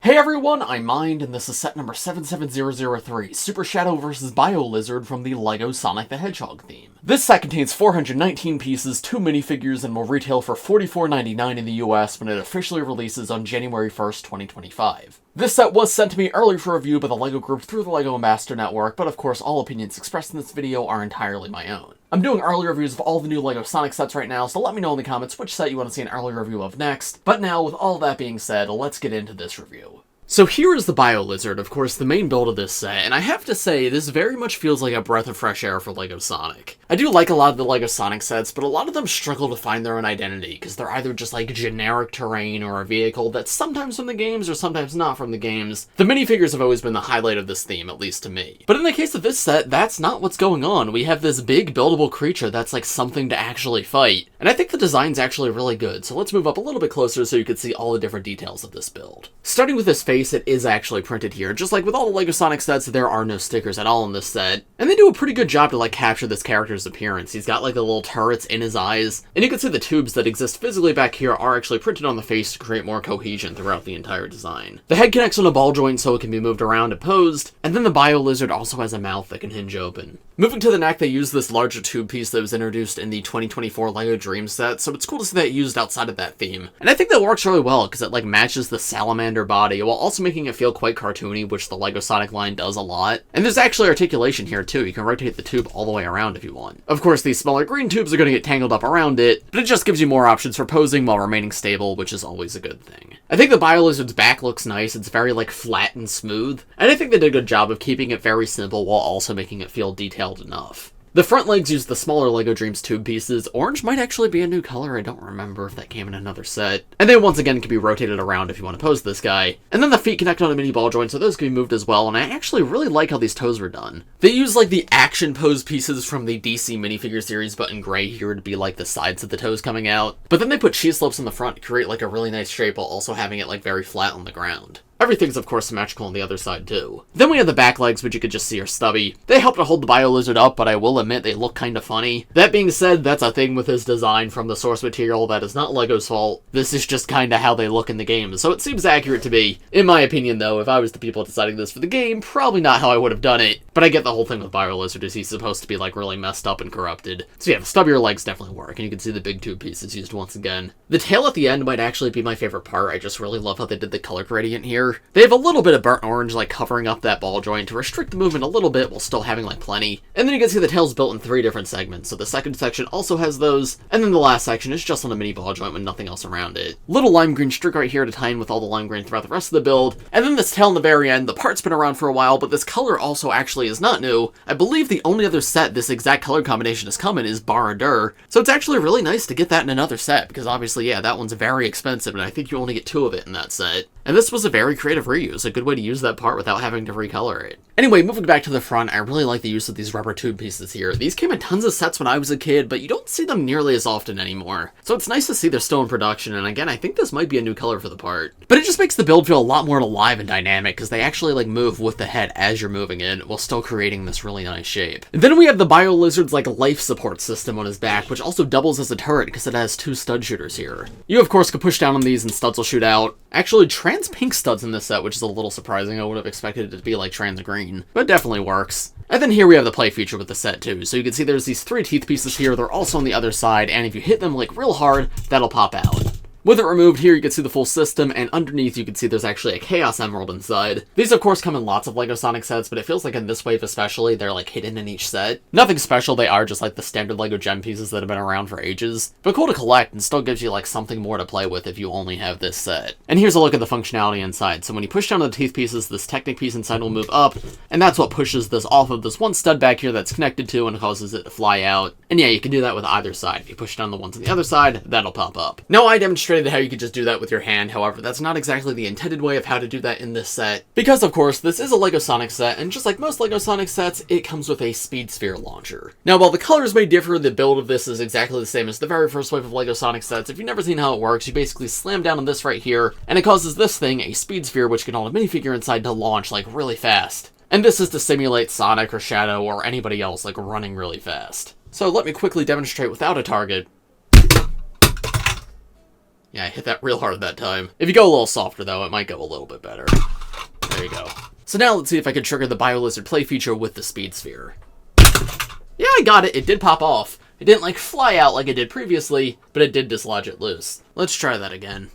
Hey everyone, I'm Mind, and this is set number 77003, Super Shadow vs. Biolizard from the LEGO Sonic the Hedgehog theme. This set contains 419 pieces, 2 minifigures, and will retail for $44.99 in the US when it officially releases on January 1st, 2025. This set was sent to me early for review by the LEGO group through the LEGO Ambassador Network, but of course all opinions expressed in this video are entirely my own. I'm doing early reviews of all the new LEGO Sonic sets right now, so let me know in the comments which set you want to see an early review of next. But now, with all that being said, let's get into this review. So here is the Biolizard, of course the main build of this set, and I have to say, this very much feels like a breath of fresh air for LEGO Sonic. I do like a lot of the LEGO Sonic sets, but a lot of them struggle to find their own identity, because they're either just like generic terrain or a vehicle that's sometimes from the games or sometimes not from the games. The minifigures have always been the highlight of this theme, at least to me. But in the case of this set, that's not what's going on. We have this big buildable creature that's like something to actually fight, and I think the design's actually really good, so let's move up a little bit closer so you can see all the different details of this build. Starting with his face, it is actually printed here. Just like with all the LEGO Sonic sets, there are no stickers at all in this set. And they do a pretty good job to like capture this character's appearance. He's got like the little turrets in his eyes, and you can see the tubes that exist physically back here are actually printed on the face to create more cohesion throughout the entire design. The head connects on a ball joint so it can be moved around and posed, and then the Biolizard also has a mouth that can hinge open. Moving to the neck, they use this larger tube piece that was introduced in the 2024 LEGO Dream set, so it's cool to see that used outside of that theme. And I think that works really well, because it like matches the salamander body, while also making it feel quite cartoony, which the LEGO Sonic line does a lot. And there's actually articulation here too. You can rotate the tube all the way around if you want. Of course, these smaller green tubes are going to get tangled up around it, but it just gives you more options for posing while remaining stable, which is always a good thing. I think the Biolizard's back looks nice. It's very like flat and smooth, and I think they did a good job of keeping it very simple while also making it feel detailed enough. The front legs use the smaller LEGO Dreams tube pieces. Orange might actually be a new color, I don't remember if that came in another set. And they once again can be rotated around if you want to pose this guy. And then the feet connect on a mini ball joint, so those can be moved as well, and I actually really like how these toes were done. They use like the action pose pieces from the DC minifigure series, but in gray here to be like the sides of the toes coming out. But then they put cheese slopes in the front to create like a really nice shape while also having it like very flat on the ground. Everything's of course symmetrical on the other side too. Then we have the back legs, which you could just see are stubby. They help to hold the Biolizard up, but I will admit they look kinda funny. That being said, that's a thing with his design from the source material. That is not LEGO's fault. This is just kinda how they look in the game, so it seems accurate to me. In my opinion though, if I was the people deciding this for the game, probably not how I would have done it. But I get the whole thing with Biolizard is he's supposed to be like really messed up and corrupted. So yeah, the stubbier legs definitely work, and you can see the big tube pieces used once again. The tail at the end might actually be my favorite part. I just really love how they did the color gradient here. They have a little bit of burnt orange like covering up that ball joint to restrict the movement a little bit while still having like plenty. And then you can see the tail's built in 3 different segments, so the second section also has those, and then the last section is just on a mini ball joint with nothing else around it. Little lime green streak right here to tie in with all the lime green throughout the rest of the build, and then this tail in the very end. The part's been around for a while, but this color also actually is not new. I believe the only other set this exact color combination has come in is Biolizard, so it's actually really nice to get that in another set, because obviously yeah, that one's very expensive, and I think you only get 2 of it in that set. And this was a very creative reuse, a good way to use that part without having to recolor it. Anyway, moving back to the front, I really like the use of these rubber tube pieces here. These came in tons of sets when I was a kid, but you don't see them nearly as often anymore. So it's nice to see they're still in production, and again, I think this might be a new color for the part. But it just makes the build feel a lot more alive and dynamic, because they actually like move with the head as you're moving it, while still creating this really nice shape. And then we have the Biolizard's like life support system on his back, which also doubles as a turret because it has 2 stud shooters here. You of course can push down on these and studs will shoot out. Actually, trans pink studs in this set, which is a little surprising. I would have expected it to be like trans green, but it definitely works. And then here we have the play feature with the set too. So you can see there's these 3 teeth pieces here. They're also on the other side, and if you hit them like real hard, that'll pop out. With it removed here, you can see the full system, and underneath you can see there's actually a Chaos Emerald inside. These of course come in lots of LEGO Sonic sets, but it feels like in this wave especially, they're like hidden in each set. Nothing special, they are just like the standard LEGO gem pieces that have been around for ages. But cool to collect, and still gives you like something more to play with if you only have this set. And here's a look at the functionality inside. So when you push down on the teeth pieces, this Technic piece inside will move up, and that's what pushes this off of this one stud back here that's connected to and causes it to fly out. And yeah, you can do that with either side. If you push down the ones on the other side, that'll pop up. Now I demonstrated how you could just do that with your hand, however, that's not exactly the intended way of how to do that in this set, because of course this is a LEGO Sonic set, and just like most LEGO Sonic sets, it comes with a Speed Sphere launcher. Now while the colors may differ, the build of this is exactly the same as the very first wave of LEGO Sonic sets. If you've never seen how it works, you basically slam down on this right here, and it causes this thing, a Speed Sphere, which can hold a minifigure inside, to launch like really fast. And this is to simulate Sonic or Shadow or anybody else like running really fast. So let me quickly demonstrate without a target. Yeah, I hit that real hard that time. If you go a little softer, though, it might go a little bit better. There you go. So now let's see if I can trigger the Biolizard play feature with the speed sphere. Yeah, I got it. It did pop off. It didn't, like, fly out like it did previously, but it did dislodge it loose. Let's try that again.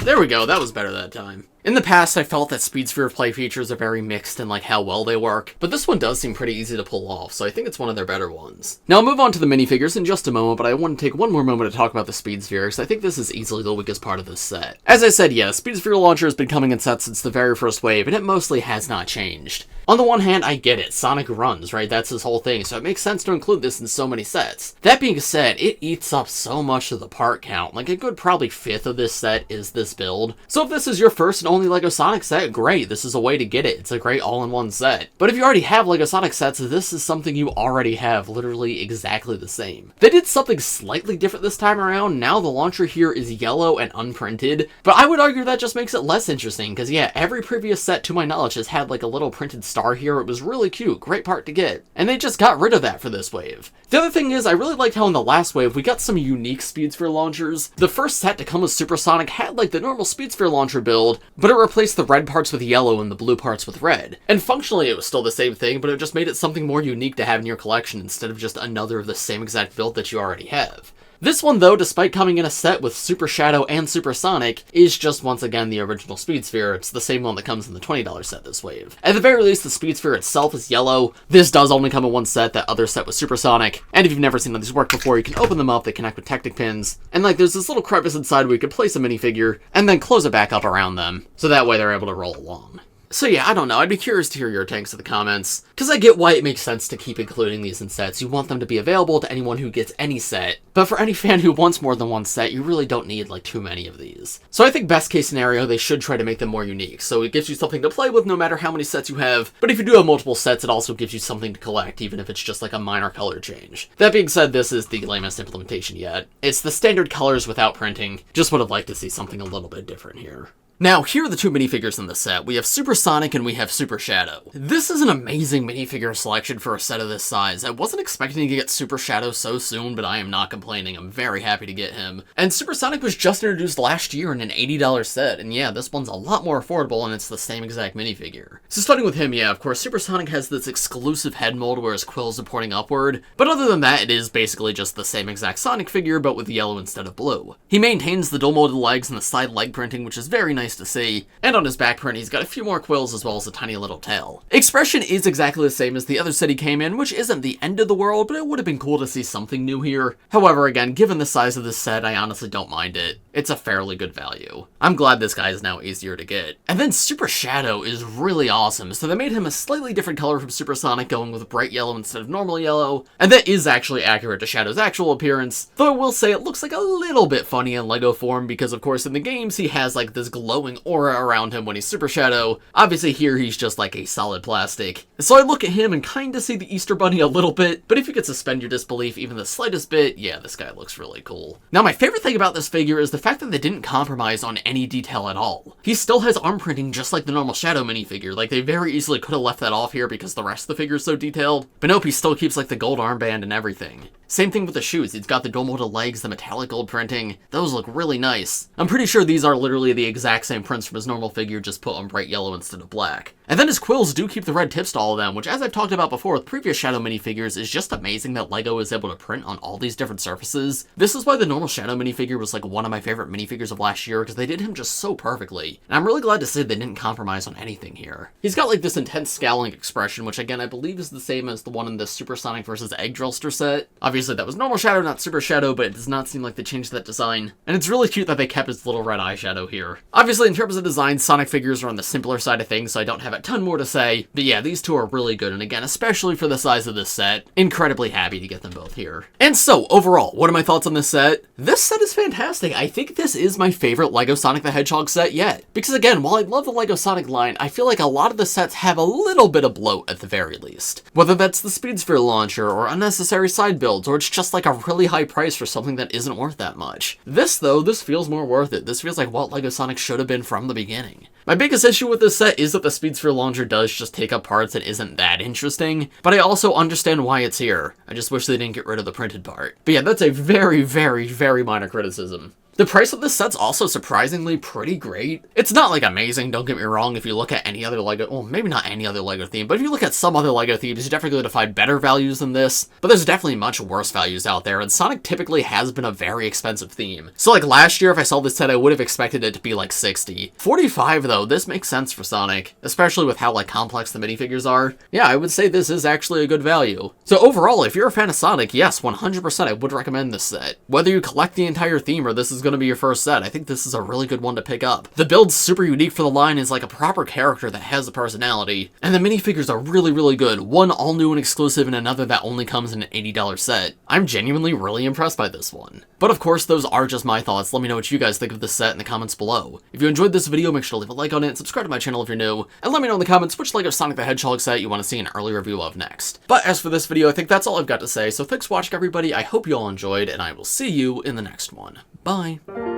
There we go, that was better that time. In the past, I felt that speed sphere play features are very mixed in like how well they work, but this one does seem pretty easy to pull off, so I think it's one of their better ones. Now I'll move on to the minifigures in just a moment, but I want to take one more moment to talk about the speed sphere, because I think this is easily the weakest part of this set. As I said, yeah, speed sphere launcher has been coming in sets since the very first wave, and it mostly has not changed. On the one hand, I get it, Sonic runs, right? That's his whole thing, so it makes sense to include this in so many sets. That being said, it eats up so much of the part count, like a good probably fifth of this set is this build. So if this is your first and only LEGO Sonic set, great, this is a way to get it. It's a great all-in-one set. But if you already have LEGO Sonic sets, this is something you already have, literally exactly the same. They did something slightly different this time around. Now the launcher here is yellow and unprinted, but I would argue that just makes it less interesting, because yeah, every previous set to my knowledge has had like a little printed star here. It was really cute, great part to get. And they just got rid of that for this wave. The other thing is, I really liked how in the last wave we got some unique speed sphere launchers. The first set to come with Super Sonic had like the normal speed sphere launcher build, but it replaced the red parts with yellow and the blue parts with red. And functionally it was still the same thing, but it just made it something more unique to have in your collection instead of just another of the same exact build that you already have. This one, though, despite coming in a set with Super Shadow and Super Sonic, is just once again the original Speed Sphere. It's the same one that comes in the $20 set this wave. At the very least, the Speed Sphere itself is yellow. This does only come in one set, that other set with Super Sonic. And if you've never seen these work before, you can open them up, they connect with Technic pins. And like, there's this little crevice inside where you can place a minifigure, and then close it back up around them. So that way they're able to roll along. So yeah, I don't know, I'd be curious to hear your takes in the comments, because I get why it makes sense to keep including these in sets. You want them to be available to anyone who gets any set, but for any fan who wants more than one set, you really don't need like too many of these. So I think best case scenario, they should try to make them more unique, so it gives you something to play with no matter how many sets you have, but if you do have multiple sets, it also gives you something to collect, even if it's just like a minor color change. That being said, this is the lamest implementation yet. It's the standard colors without printing. Just would have liked to see something a little bit different here. Now, here are the two minifigures in the set. We have Super Sonic and we have Super Shadow. This is an amazing minifigure selection for a set of this size. I wasn't expecting to get Super Shadow so soon, but I am not complaining. I'm very happy to get him. And Super Sonic was just introduced last year in an $80 set, and yeah, this one's a lot more affordable and it's the same exact minifigure. So starting with him, yeah, of course, Super Sonic has this exclusive head mold where his quills are pointing upward, but other than that, it is basically just the same exact Sonic figure, but with yellow instead of blue. He maintains the dual molded legs and the side leg printing, which is very nice to see, and on his back print he's got a few more quills as well as a tiny little tail. Expression is exactly the same as the other set he came in, which isn't the end of the world, but it would have been cool to see something new here. However, again, given the size of this set, I honestly don't mind it. It's a fairly good value. I'm glad this guy is now easier to get. And then Super Shadow is really awesome, so they made him a slightly different color from Super Sonic, going with bright yellow instead of normal yellow, and that is actually accurate to Shadow's actual appearance, though I will say it looks like a little bit funny in LEGO form, because of course in the games he has like this glowing aura around him when he's Super Shadow. Obviously here he's just like a solid plastic. So I look at him and kinda see the Easter Bunny a little bit, but if you could suspend your disbelief even the slightest bit, yeah, this guy looks really cool. Now my favorite thing about this figure is the fact that they didn't compromise on any detail at all. He still has arm printing just like the normal Shadow minifigure. Like, they very easily could have left that off here because the rest of the figure is so detailed, but nope, he still keeps like the gold armband and everything. Same thing with the shoes. He's got the dual molded legs, the metallic gold printing. Those look really nice. I'm pretty sure these are literally the exact same prints from his normal figure, just put on bright yellow instead of black. And then his quills do keep the red tips to all of them, which, as I've talked about before with previous Shadow minifigures, is just amazing that LEGO is able to print on all these different surfaces. This is why the normal Shadow minifigure was like one of my favorite minifigures of last year, because they did him just so perfectly. And I'm really glad to say they didn't compromise on anything here. He's got like this intense scowling expression, which again I believe is the same as the one in the Super Sonic vs. Egg Drillster set. Obviously that was normal Shadow, not Super Shadow, but it does not seem like they changed that design. And it's really cute that they kept his little red eyeshadow here. Obviously in terms of design, Sonic figures are on the simpler side of things, so I don't have a ton more to say. But yeah, these two are really good, and again, especially for the size of this set, incredibly happy to get them both here. And so, overall, what are my thoughts on this set? This set is fantastic. I think this is my favorite LEGO Sonic the Hedgehog set yet. Because again, while I love the LEGO Sonic line, I feel like a lot of the sets have a little bit of bloat at the very least. Whether that's the Speed Sphere launcher, or unnecessary side builds, or it's just like a really high price for something that isn't worth that much. This though, this feels more worth it. This feels like what LEGO Sonic should have been from the beginning. My biggest issue with this set is that the Speed Sphere launcher does just take up parts and isn't that interesting, but I also understand why it's here. I just wish they didn't get rid of the printed part. But yeah, that's a very, very, very minor criticism. The price of this set's also surprisingly pretty great. It's not like amazing, don't get me wrong, if you look at any other LEGO, well, maybe not any other LEGO theme, but if you look at some other LEGO themes, you're definitely going to find better values than this, but there's definitely much worse values out there, and Sonic typically has been a very expensive theme. So like last year, if I saw this set, I would have expected it to be like 60. 45 though, this makes sense for Sonic, especially with how like complex the minifigures are. Yeah, I would say this is actually a good value. So overall, if you're a fan of Sonic, yes, 100% I would recommend this set. Whether you collect the entire theme or this is going to be your first set, I think this is a really good one to pick up. The build's super unique for the line, is like a proper character that has a personality, and the minifigures are really, really good. One all new and exclusive and another that only comes in an $80 set. I'm genuinely really impressed by this one. But of course, those are just my thoughts. Let me know what you guys think of this set in the comments below. If you enjoyed this video, make sure to leave a like on it, and subscribe to my channel if you're new, and let me know in the comments which LEGO Sonic the Hedgehog set you want to see an early review of next. But as for this video, I think that's all I've got to say, so thanks for watching everybody, I hope you all enjoyed, and I will see you in the next one. Bye!